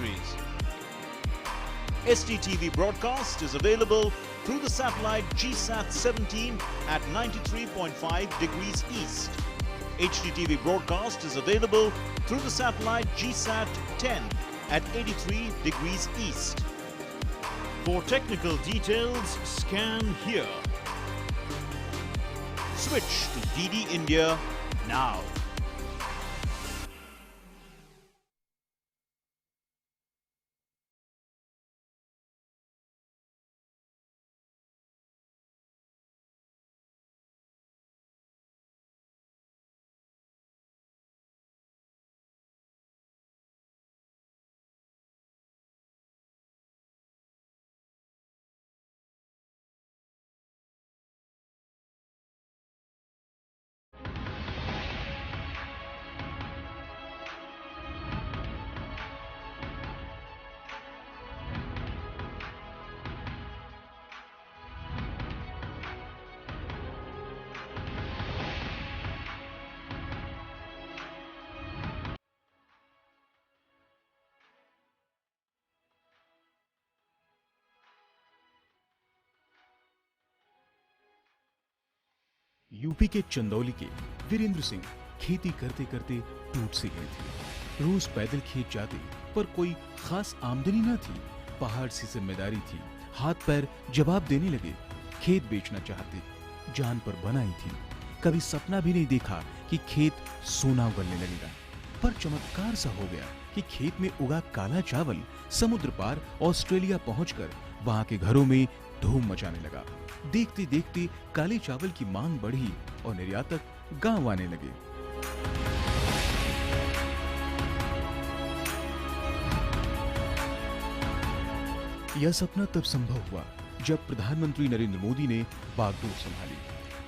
beneficiaries. STTV broadcast is available through the satellite GSAT-17 at 93.5 degrees east. HDTV broadcast is available through the satellite GSAT-10 at 83 degrees east. For technical details, scan here. Switch to DD India now. UP के चंदौली के वीरेंद्र सिंह खेती करते करते टूट से गए थे। रोज पैदल खेत जाते, पर कोई खास आमदनी न थी। पहाड़ सी जिम्मेदारी थी, हाथ पैर जवाब देने लगे। खेत बेचना चाहते, जान पर बनाई थी। कभी सपना भी नहीं देखा कि खेत सोना उगलने लगेगा, पर चमत्कार सा हो गया कि खेत में उगा काला चावल समुद्र पार ऑस्ट्रेलिया पहुंचकर वहां के घरों में धूम मचाने लगा। देखते देखते काले चावल की मांग बढ़ी और निर्यातक गांव आने लगे। यह सपना तब संभव हुआ जब प्रधानमंत्री नरेंद्र मोदी ने बागडोर संभाली।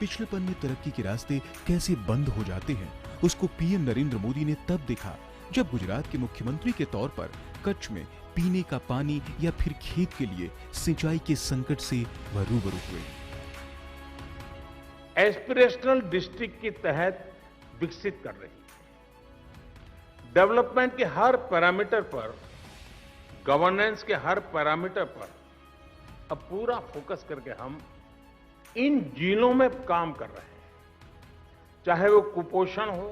पिछलेपन में तरक्की के रास्ते कैसे बंद हो जाते हैं, उसको पीएम नरेंद्र मोदी ने तब देखा जब गुजरात के मुख्यमंत्री के तौर पर कच्छ में पीने का पानी या फिर खेत के लिए सिंचाई के संकट से वह रूबरू हुए। एस्पिरेशनल डिस्ट्रिक्ट के तहत विकसित कर रही है। डेवलपमेंट के हर पैरामीटर पर, गवर्नेंस के हर पैरामीटर पर अब पूरा फोकस करके हम इन जिलों में काम कर रहे हैं। चाहे वो कुपोषण हो,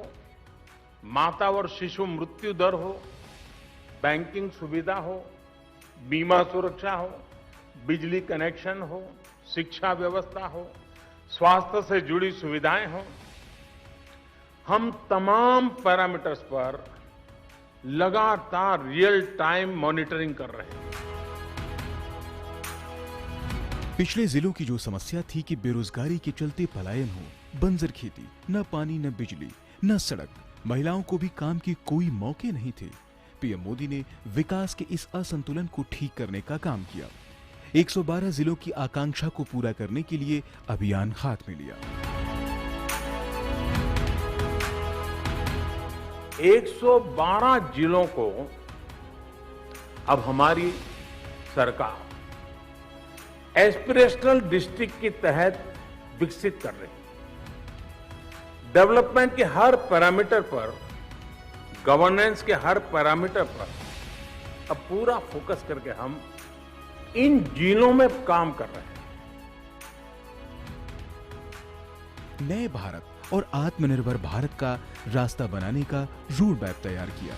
माता और शिशु मृत्यु दर हो, बैंकिंग सुविधा हो, बीमा सुरक्षा हो, बिजली कनेक्शन हो, शिक्षा व्यवस्था हो, स्वास्थ्य से जुड़ी सुविधाएं हो, हम तमाम पैरामीटर्स पर लगातार रियल टाइम मॉनिटरिंग कर रहे हैं। पिछले जिलों की जो समस्या थी कि बेरोजगारी के चलते पलायन हो, बंजर खेती, न पानी न बिजली न सड़क, महिलाओं को भी काम के कोई मौके नहीं थे। पीएम मोदी ने विकास के इस असंतुलन को ठीक करने का काम किया। 112 जिलों की आकांक्षा को पूरा करने के लिए अभियान हाथ में लिया। 112 जिलों को अब हमारी सरकार एस्पिरेशनल डिस्ट्रिक्ट के तहत विकसित कर रही है। डेवलपमेंट के हर पैरामीटर पर, गवर्नेंस के हर पैरामीटर पर अब पूरा फोकस करके हम इन जिलों में काम कर रहे हैं। नए भारत और आत्मनिर्भर भारत का रास्ता बनाने का रोड मैप तैयार किया।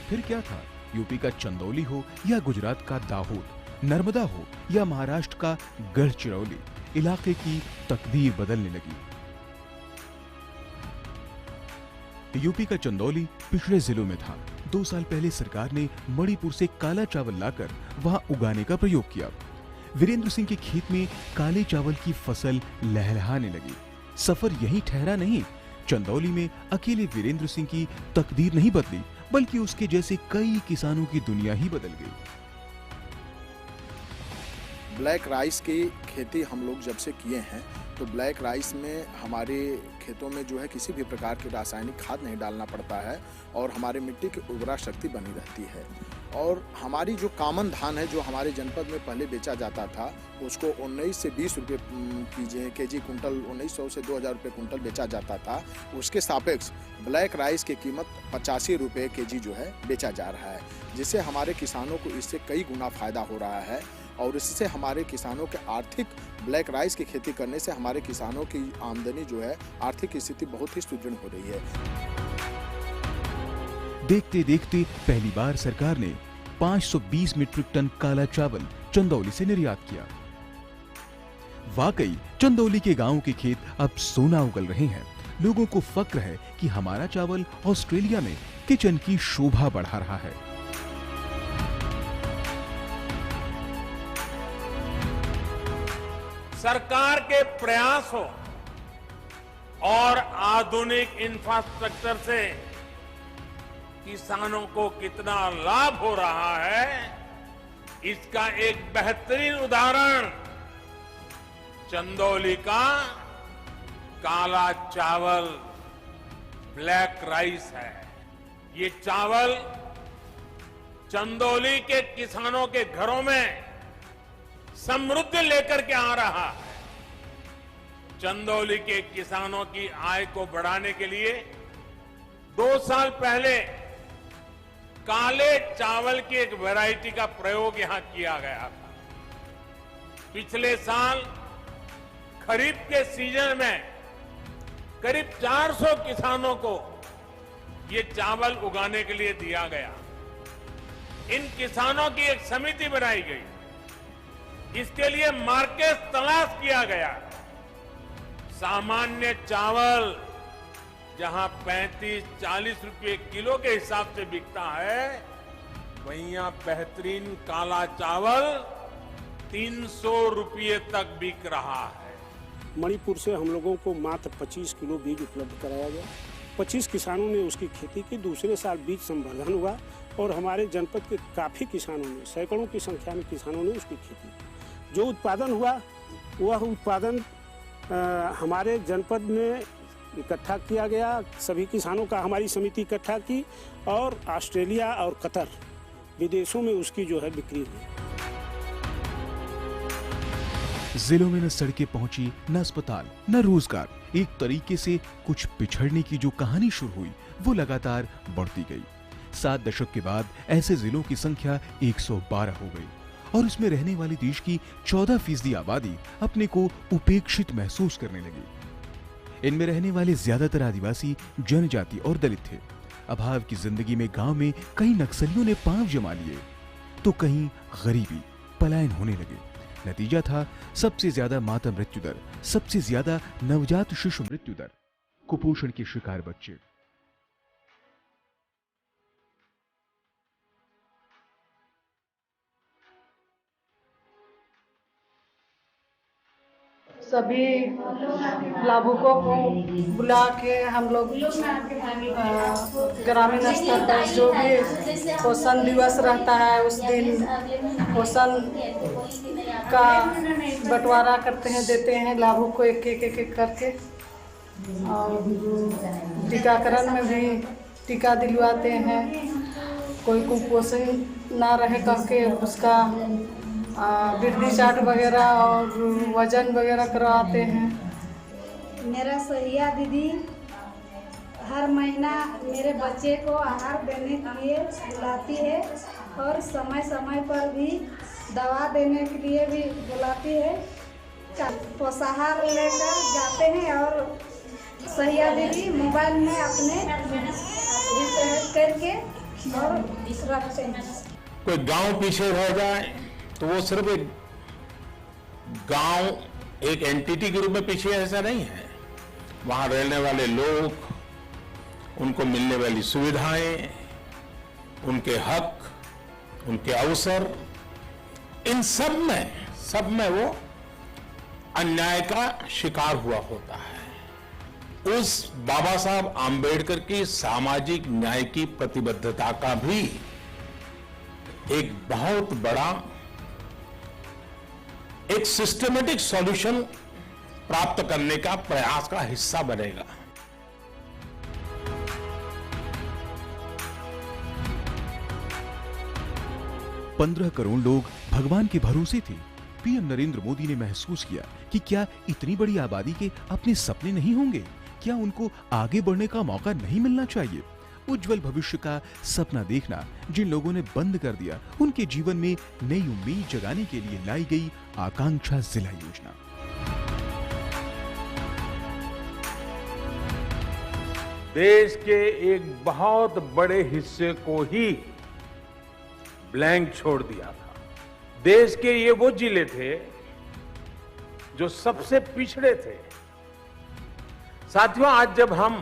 फिर क्या था, यूपी का चंदौली हो या गुजरात का दाहोद, नर्मदा हो या महाराष्ट्र का गढ़चिरौली, इलाके की तकदीर बदलने लगी। यूपी का चंदौली पिछड़े जिलों में था। 2 साल पहले सरकार ने मणिपुर से काला चावल लाकर वहां उगाने का प्रयोग किया। वीरेंद्र सिंह के खेत में काले चावल की फसल लहलहाने लगी। सफर यहीं ठहरा नहीं, चंदौली में अकेले वीरेंद्र सिंह की तकदीर नहीं बदली, बल्कि उसके जैसे कई किसानों की दुनिया ही बदल गई। ब्लैक राइस की खेती हम लोग जब से किए हैं, तो ब्लैक राइस में हमारे खेतों में जो है किसी भी प्रकार की रासायनिक खाद नहीं डालना पड़ता है और हमारे मिट्टी की उर्वरा शक्ति बनी रहती है। और हमारी जो कॉमन धान है जो हमारे जनपद में पहले बेचा जाता था उसको 19 से 20 रुपये केजी कुंटल, 1900 से 2000 रुपये कुंटल बेचा जाता था। उसके सापेक्ष ब्लैक राइस की कीमत 85 रुपये केजी जो है बेचा जा रहा है, जिससे हमारे किसानों को इससे कई गुना फायदा हो रहा है। और इससे हमारे किसानों के आर्थिक, ब्लैक राइस की खेती करने से हमारे किसानों की आमदनी जो है, आर्थिक स्थिति बहुत ही सुदृढ़ हो रही है। देखते देखते पहली बार सरकार ने 520 मीट्रिक टन काला चावल चंदौली से निर्यात किया। वाकई चंदौली के गांवों के खेत अब सोना उगल रहे हैं। लोगों को फक्र है कि हमारा चावल ऑस्ट्रेलिया में किचन की शोभा बढ़ा रहा है। सरकार के प्रयासों और आधुनिक इंफ्रास्ट्रक्चर से किसानों को कितना लाभ हो रहा है, इसका एक बेहतरीन उदाहरण चंदौली का काला चावल, ब्लैक राइस है। ये चावल चंदौली के किसानों के घरों में समृद्धि लेकर के आ रहा है। चंदौली के किसानों की आय को बढ़ाने के लिए 2 साल पहले काले चावल की एक वैरायटी का प्रयोग यहां किया गया था। पिछले साल खरीफ के सीजन में करीब 400 किसानों को ये चावल उगाने के लिए दिया गया। इन किसानों की एक समिति बनाई गई, इसके लिए मार्केट तलाश किया गया। सामान्य चावल जहां 35-40 रुपए किलो के हिसाब से बिकता है, वहीं यहां बेहतरीन काला चावल 300 रुपये तक बिक रहा है। मणिपुर से हम लोगों को मात्र 25 किलो बीज उपलब्ध कराया गया। 25 किसानों ने उसकी खेती की। दूसरे साल बीज संवर्धन हुआ और हमारे जनपद के काफी किसानों ने, सैकड़ों की संख्या में किसानों ने उसकी खेती की। जो उत्पादन हुआ वह उत्पादन हमारे जनपद में इकट्ठा किया गया। सभी किसानों का हमारी समिति इकट्ठा की और ऑस्ट्रेलिया और कतर विदेशों में उसकी जो है बिक्री हुई। जिलों में न सड़कें पहुंची, न अस्पताल, न रोजगार। एक तरीके से कुछ पिछड़ने की जो कहानी शुरू हुई वो लगातार बढ़ती गई। 7 दशक के बाद ऐसे जिलों की संख्या 112 हो गई और उसमें रहने वाली देश की 14% आबादी अपने को उपेक्षित महसूस करने लगी। इनमें रहने वाले ज्यादातर आदिवासी, जनजाति और दलित थे। अभाव की जिंदगी में गांव में कई नक्सलियों ने पांव जमा लिए तो कहीं गरीबी, पलायन होने लगे। नतीजा था सबसे ज्यादा माता मृत्यु दर, सबसे ज्यादा नवजात शिशु मृत्यु दर, कुपोषण के शिकार बच्चे। सभी लाभुकों को बुला के हम लोग ग्रामीण स्तर पर जो भी पोषण दिवस रहता है उस दिन पोषण का बंटवारा करते हैं, देते हैं लाभुक को एक एक करके। और टीकाकरण में भी टीका दिलवाते हैं। कोई कुपोषण ना रहे करके उसका वृद्धि चार्ट वगैरह और वजन वगैरह करवाते हैं। मेरा सहिया दीदी हर महीना मेरे बच्चे को आहार देने के लिए बुलाती है और समय समय पर भी दवा देने के लिए भी बुलाती है। पोषाहार लेकर जाते हैं और सहिया दीदी मोबाइल में अपने करके और रखते हैं। कोई गांव पीछे रह जाए तो वो सिर्फ एक गांव, एक एंटिटी के रूप में पीछे ऐसा नहीं है। वहां रहने वाले लोग, उनको मिलने वाली सुविधाएं, उनके हक, उनके अवसर, इन सब में वो अन्याय का शिकार हुआ होता है। उस बाबा साहब आंबेडकर की सामाजिक न्याय की प्रतिबद्धता का भी एक बहुत बड़ा एक सिस्टमेटिक सॉल्यूशन प्राप्त करने का प्रयास का हिस्सा बनेगा। 15 करोड़ लोग भगवान के भरोसे थे। पीएम नरेंद्र मोदी ने महसूस किया कि क्या इतनी बड़ी आबादी के अपने सपने नहीं होंगे? क्या उनको आगे बढ़ने का मौका नहीं मिलना चाहिए? उज्जवल भविष्य का सपना देखना जिन लोगों ने बंद कर दिया, उनके जीवन में नई उम्मीद जगाने के लिए लाई गई आकांक्षा जिला योजना। देश के एक बहुत बड़े हिस्से को ही ब्लैंक छोड़ दिया था। देश के ये वो जिले थे जो सबसे पिछड़े थे। साथियों, आज जब हम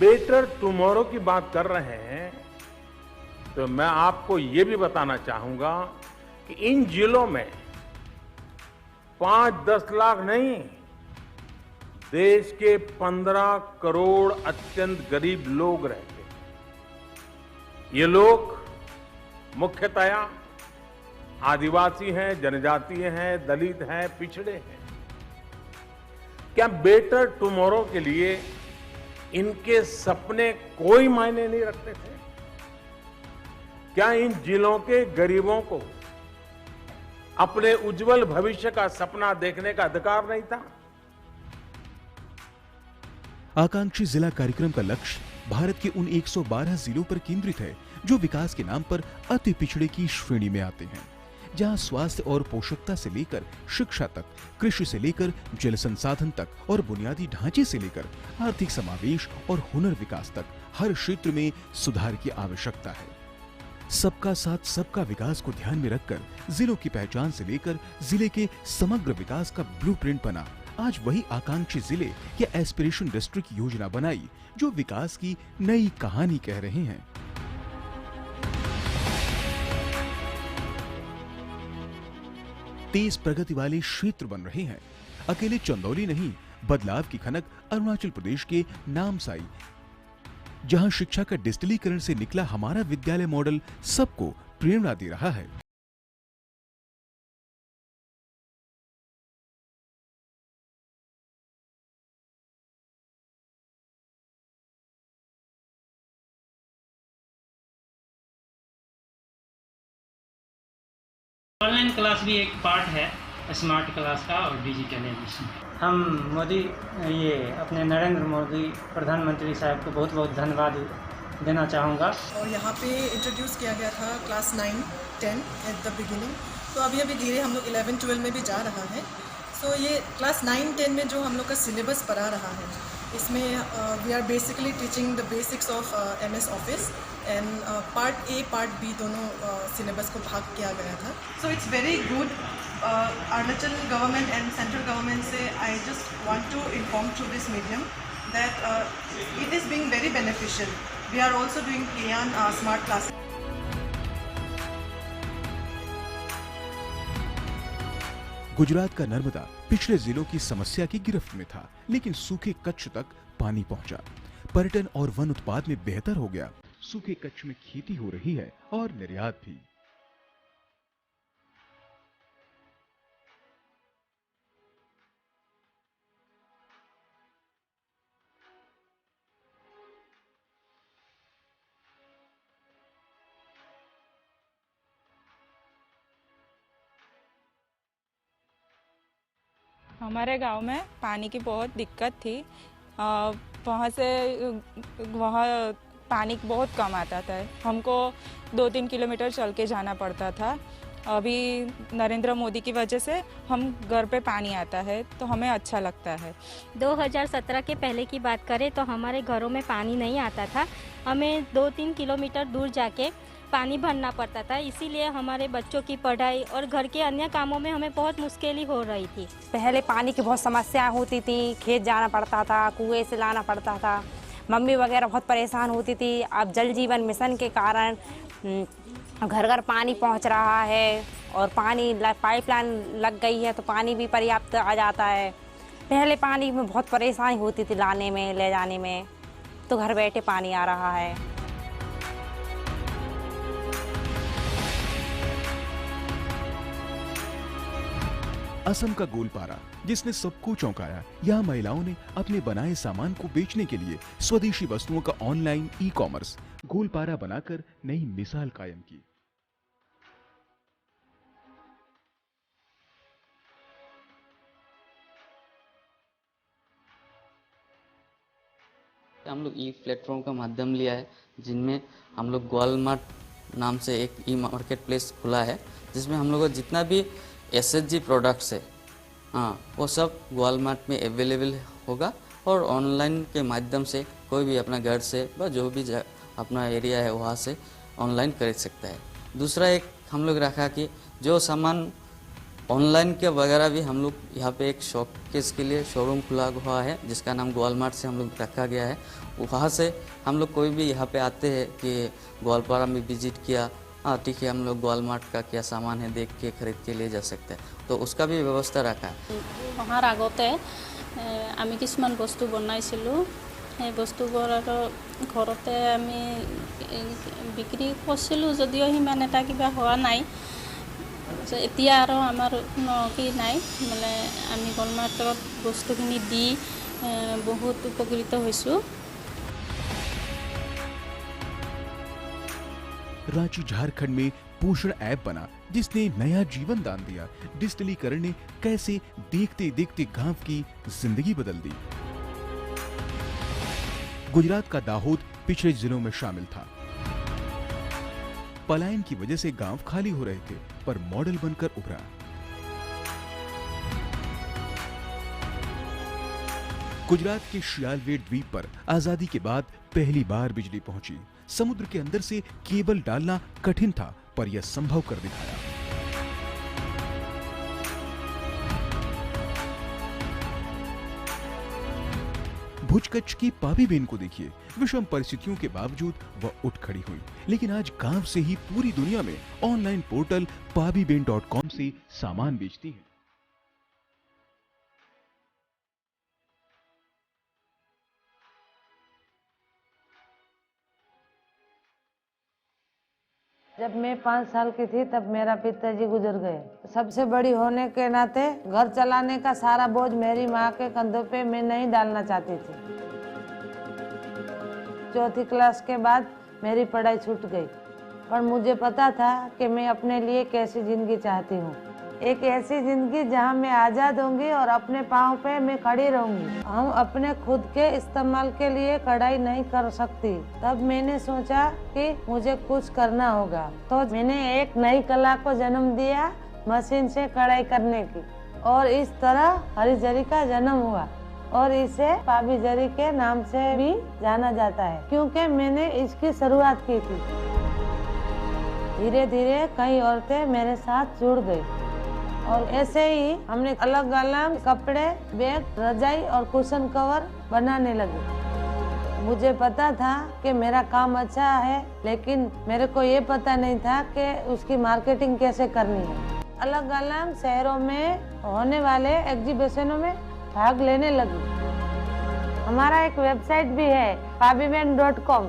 बेटर टुमारो की बात कर रहे हैं तो मैं आपको ये भी बताना चाहूंगा कि इन जिलों में 5-10 लाख नहीं, देश के 15 करोड़ अत्यंत गरीब लोग रहते हैं। ये लोग मुख्यतया आदिवासी हैं, जनजातीय हैं, दलित हैं, पिछड़े हैं। क्या बेटर टुमारो के लिए इनके सपने कोई मायने नहीं रखते थे? क्या इन जिलों के गरीबों को अपने उज्जवल भविष्य का सपना देखने का अधिकार नहीं था? आकांक्षी जिला कार्यक्रम का लक्ष्य भारत के उन 112 जिलों पर केंद्रित है जो विकास के नाम पर अति पिछड़े की श्रेणी में आते हैं, जहां स्वास्थ्य और पोषकता से लेकर शिक्षा तक, कृषि से लेकर जल संसाधन तक और बुनियादी ढांचे से लेकर आर्थिक समावेश और हुनर विकास तक हर क्षेत्र में सुधार की आवश्यकता है। सबका साथ सबका विकास को ध्यान में रखकर जिलों की पहचान से लेकर जिले के समग्र विकास का ब्लूप्रिंट बना आज वही आकांक्षी जिले या एस्पिरेशन डिस्ट्रिक्ट योजना बनाई जो विकास की नई कहानी कह रहे हैं। तेज प्रगति वाले क्षेत्र बन रहे हैं। अकेले चंदौली नहीं, बदलाव की खनक अरुणाचल प्रदेश के नामसाई, जहां शिक्षा का डिजिटलीकरण से निकला हमारा विद्यालय मॉडल सबको प्रेरणा दे रहा है। ऑनलाइन क्लास भी एक पार्ट है स्मार्ट क्लास का और डिजिटलाइजेशन। हम मोदी ये अपने नरेंद्र मोदी प्रधानमंत्री साहब को बहुत बहुत धन्यवाद देना चाहूँगा। और यहाँ पे इंट्रोड्यूस किया गया था क्लास 9, 10 एट द बिगिनिंग, तो अभी धीरे हम लोग 11, 12 में भी जा रहा है। सो ये क्लास 9, 10 में जो हम लोग का सिलेबस पढ़ा रहा है, इसमें we are basically teaching the basics of MS office and part A, part B दोनों सिलेबस को भाग किया गया था। So it's very good. Arunachal government and central government से I just want to inform through this medium that it is being very beneficial. We are also doing कियान smart classes. Gujarat का नर्मदा पिछले जिलों की समस्या की गिरफ्त में था, लेकिन सूखे कच्छ तक पानी पहुंचा। पर्यटन और वन उत्पाद में बेहतर हो गया। सूखे कच्छ में खेती हो रही है और निर्यात भी। हमारे गांव में पानी की बहुत दिक्कत थी। वहाँ से वहाँ पानी बहुत कम आता था। हमको 2-3 किलोमीटर चल के जाना पड़ता था। अभी नरेंद्र मोदी की वजह से हम घर पे पानी आता है तो हमें अच्छा लगता है। 2017 के पहले की बात करें तो हमारे घरों में पानी नहीं आता था। हमें 2-3 किलोमीटर दूर जाके पानी भरना पड़ता था, इसीलिए हमारे बच्चों की पढ़ाई और घर के अन्य कामों में हमें बहुत मुश्किल हो रही थी। पहले पानी की बहुत समस्या होती थी, खेत जाना पड़ता था, कुएं से लाना पड़ता था, मम्मी वगैरह बहुत परेशान होती थी। अब जल जीवन मिशन के कारण घर घर पानी पहुंच रहा है और पानी पाइपलाइन लग गई है तो पानी भी पर्याप्त आ जाता है। पहले पानी में बहुत परेशानी होती थी लाने में, ले जाने में, तो घर बैठे पानी आ रहा है। असम का गोलपारा, जिसने सबको चौंकाया। यहाँ महिलाओं ने अपने बनाए सामान को बेचने के लिए स्वदेशी वस्तुओं का ऑनलाइन ई-कॉमर्स गोलपारा बनाकर नई मिसाल कायम की। हम लोग ई प्लेटफॉर्म का माध्यम लिया है, जिनमें हम लोग गोलमार्ट नाम से एक ई मार्केट प्लेस खुला है, जिसमें हम लोग का जितना भी एसएचजी प्रोडक्ट्स है वो सब गोलमार्ट में अवेलेबल होगा और ऑनलाइन के माध्यम से कोई भी अपना घर से व जो भी अपना एरिया है वहाँ से ऑनलाइन खरीद सकता है। दूसरा एक हम लोग रखा कि जो सामान ऑनलाइन के वगैरह भी हम लोग यहाँ पे एक शॉपकेस के लिए शोरूम खुला हुआ है, जिसका नाम गोलमार्ट से हम लोग रखा गया है। वहाँ से हम लोग कोई भी यहाँ पे आते हैं कि गोलपारा में विजिट किया, ठीक है, हम लोग गोलमार्ट का क्या सामान है देख के खरीद के ले जा सकते हैं, तो उसका भी व्यवस्था रखा है। অহাৰ আগতে আমি কিছুমান বস্তু বনাইছিলোঁ, সেই বস্তুবোৰ আৰু ঘৰতে আমি বিক্ৰী কৰিছিলোঁ, যদিও সিমান এটা কিবা হোৱা নাই। এতিয়া আৰু আমাৰ কোনো কি নাই, মানে আমি গোলমাৰ্টত বস্তুখিনি দি বহুত উপকৃত হৈছোঁ। रांची झारखंड में पोषण ऐप बना, जिसने नया जीवन दान दिया। डिजिटलीकरण ने कैसे देखते देखते गांव की जिंदगी बदल दी। गुजरात का दाहोद पिछड़े जिलों में शामिल था। पलायन की वजह से गांव खाली हो रहे थे, पर मॉडल बनकर उभरा। गुजरात के शियालवे द्वीप पर आजादी के बाद पहली बार बिजली पहुंची। समुद्र के अंदर से केबल डालना कठिन था, पर यह संभव कर दिखाया। भुज कच्छ की पाबीबेन को देखिए, विषम परिस्थितियों के बावजूद वह उठ खड़ी हुई, लेकिन आज गांव से ही पूरी दुनिया में ऑनलाइन पोर्टल pabiben.com से सामान बेचती है। जब मैं 5 साल की थी तब मेरा पिताजी गुजर गए। सबसे बड़ी होने के नाते घर चलाने का सारा बोझ मेरी माँ के कंधों पे मैं नहीं डालना चाहती थी। 4th क्लास के बाद मेरी पढ़ाई छूट गई, पर मुझे पता था कि मैं अपने लिए कैसी जिंदगी चाहती हूँ। एक ऐसी जिंदगी जहाँ मैं आज़ाद होंगी और अपने पाँव पे मैं खड़ी रहूंगी। हम अपने खुद के इस्तेमाल के लिए कढ़ाई नहीं कर सकती। तब मैंने सोचा कि मुझे कुछ करना होगा, तो मैंने एक नई कला को जन्म दिया, मशीन से कढ़ाई करने की, और इस तरह हरी जरी का जन्म हुआ और इसे पाबी जरी के नाम से भी जाना जाता है, क्योंकि मैंने इसकी शुरुआत की थी। धीरे धीरे कई औरतें मेरे साथ जुड़ गई और ऐसे ही हमने अलग अलग कपड़े, बैग, रजाई और कुशन कवर बनाने लगे। मुझे पता था कि मेरा काम अच्छा है, लेकिन मेरे को ये पता नहीं था कि उसकी मार्केटिंग कैसे करनी है। अलग अलग शहरों में होने वाले एग्जीबिशनों में भाग लेने लगी। हमारा एक वेबसाइट भी है pabiben.com,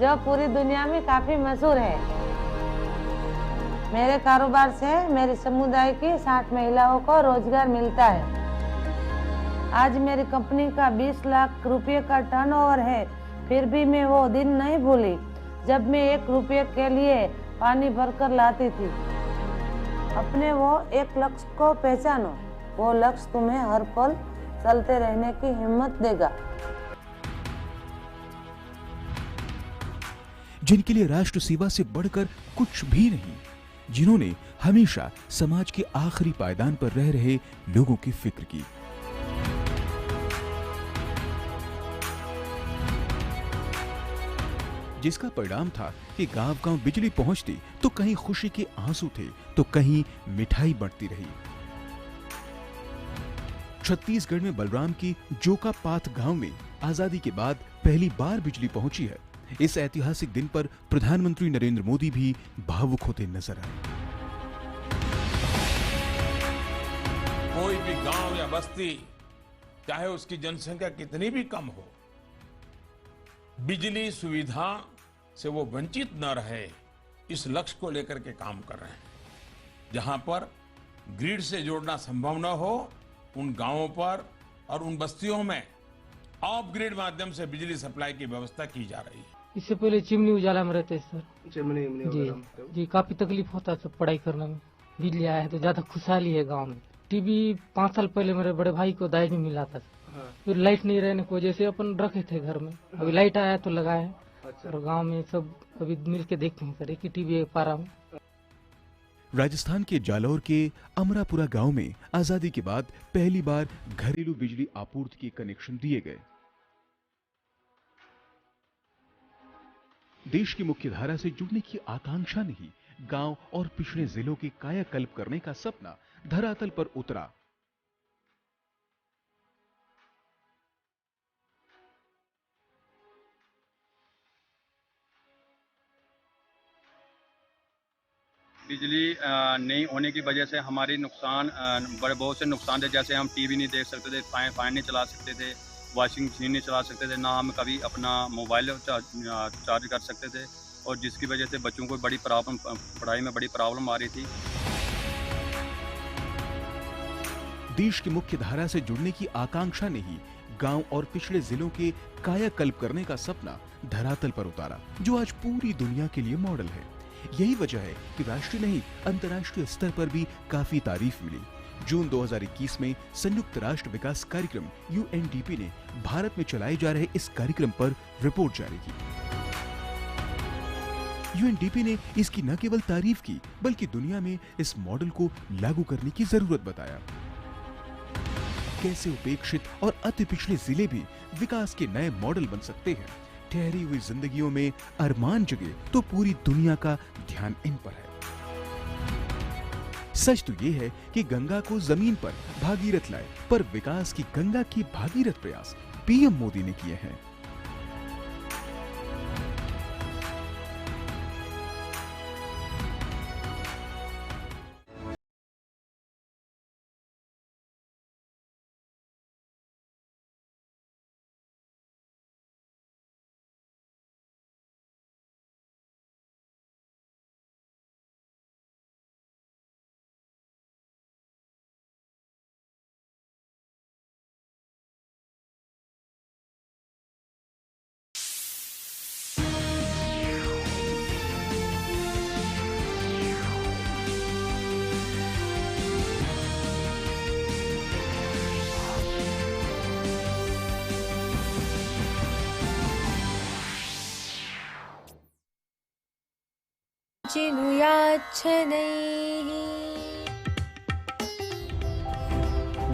जो पूरी दुनिया में काफी मशहूर है। मेरे कारोबार से मेरे समुदाय की 60 महिलाओं को रोजगार मिलता है। आज मेरी कंपनी का 20 लाख रुपए का टर्नओवर है, फिर भी मैं वो दिन नहीं भूली जब मैं 1 रुपये के लिए पानी भरकर लाती थी। अपने वो एक लक्ष्य को पहचानो, वो लक्ष्य तुम्हें हर पल चलते रहने की हिम्मत देगा। जिनके लिए राष्ट्र सेवा से बढ़कर कुछ भी नहीं, जिन्होंने हमेशा समाज के आखिरी पायदान पर रह रहे लोगों की फिक्र की। जिसका परिणाम था कि गांव-गांव बिजली पहुंचती तो कहीं खुशी के आंसू थे, तो कहीं मिठाई बंटती रही। छत्तीसगढ़ में बलराम की जोकापाथ गांव में आजादी के बाद पहली बार बिजली पहुंची है। इस ऐतिहासिक दिन पर प्रधानमंत्री नरेंद्र मोदी भी भावुक होते नजर आए। कोई भी गांव या बस्ती, चाहे उसकी जनसंख्या कितनी भी कम हो, बिजली सुविधा से वो वंचित न रहे, इस लक्ष्य को लेकर के काम कर रहे हैं। जहां पर ग्रिड से जोड़ना संभव न हो, उन गांवों पर और उन बस्तियों में ऑफ ग्रिड माध्यम से बिजली सप्लाई की व्यवस्था की जा रही है। इससे पहले चिमनी उजाला में रहते सर। जी काफी तकलीफ होता है पढ़ाई करने में। बिजली आया है तो ज्यादा खुशहाली है गांव में। टीवी 5 साल पहले मेरे बड़े भाई को दहेज में मिला था। फिर लाइट नहीं रहने की वजह से अपन रखे थे घर में, अभी लाइट आया तो लगाए। और गांव में सब अभी मिल के देखते हैं सर, एक ही टीवी पारा में। राजस्थान के जालौर के अमरापुरा गांव में आजादी के बाद पहली बार घरेलू बिजली आपूर्ति के कनेक्शन दिए गए। देश की मुख्य धारा से जुड़ने की आकांक्षा ने ही गांव और पिछड़े जिलों के कायाकल्प करने का सपना धरातल पर उतरा। बिजली नहीं होने की वजह से हमारी नुकसान बड़े बहुत से नुकसान थे। जैसे हम टीवी नहीं देख सकते थे, फैन नहीं चला सकते थे, वॉशिंग मशीन नहीं चला सकते थे, ना हम कभी अपना मोबाइल चार्ज कर सकते थे, और जिसकी वजह से बच्चों को बड़ी प्रॉब्लम, पढ़ाई में बड़ी प्रॉब्लम आ रही थी। देश की मुख्य धारा से जुड़ने की आकांक्षा ने ही गांव और पिछड़े जिलों के कायाकल्प करने का सपना धरातल पर उतारा, जो आज पूरी दुनिया के लिए मॉडल है। यही वजह है कि राष्ट्रीय नहीं अंतर्राष्ट्रीय स्तर पर भी काफी तारीफ मिली। जून 2021 में संयुक्त राष्ट्र विकास कार्यक्रम UNDP ने भारत में चलाए जा रहे इस कार्यक्रम पर रिपोर्ट जारी की। UNDP ने इसकी न केवल तारीफ की, बल्कि दुनिया में इस मॉडल को लागू करने की जरूरत बताया। कैसे उपेक्षित और अति पिछड़े जिले भी विकास के नए मॉडल बन सकते हैं। ठहरी हुई जिंदगियों में अरमान जगे तो पूरी दुनिया का ध्यान इन पर है। सच तो ये है कि गंगा को जमीन पर भागीरथ लाए, पर विकास की गंगा की भागीरथ प्रयास PM मोदी ने किए हैं।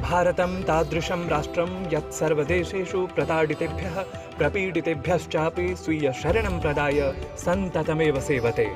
भारतं तादृशं राष्ट्रं यत् सर्वदेशेषु प्रताडितेभ्यः प्रपीडितेभ्यश्चापि स्वीय शरणं प्रदाय सन्ततमेव सेवते।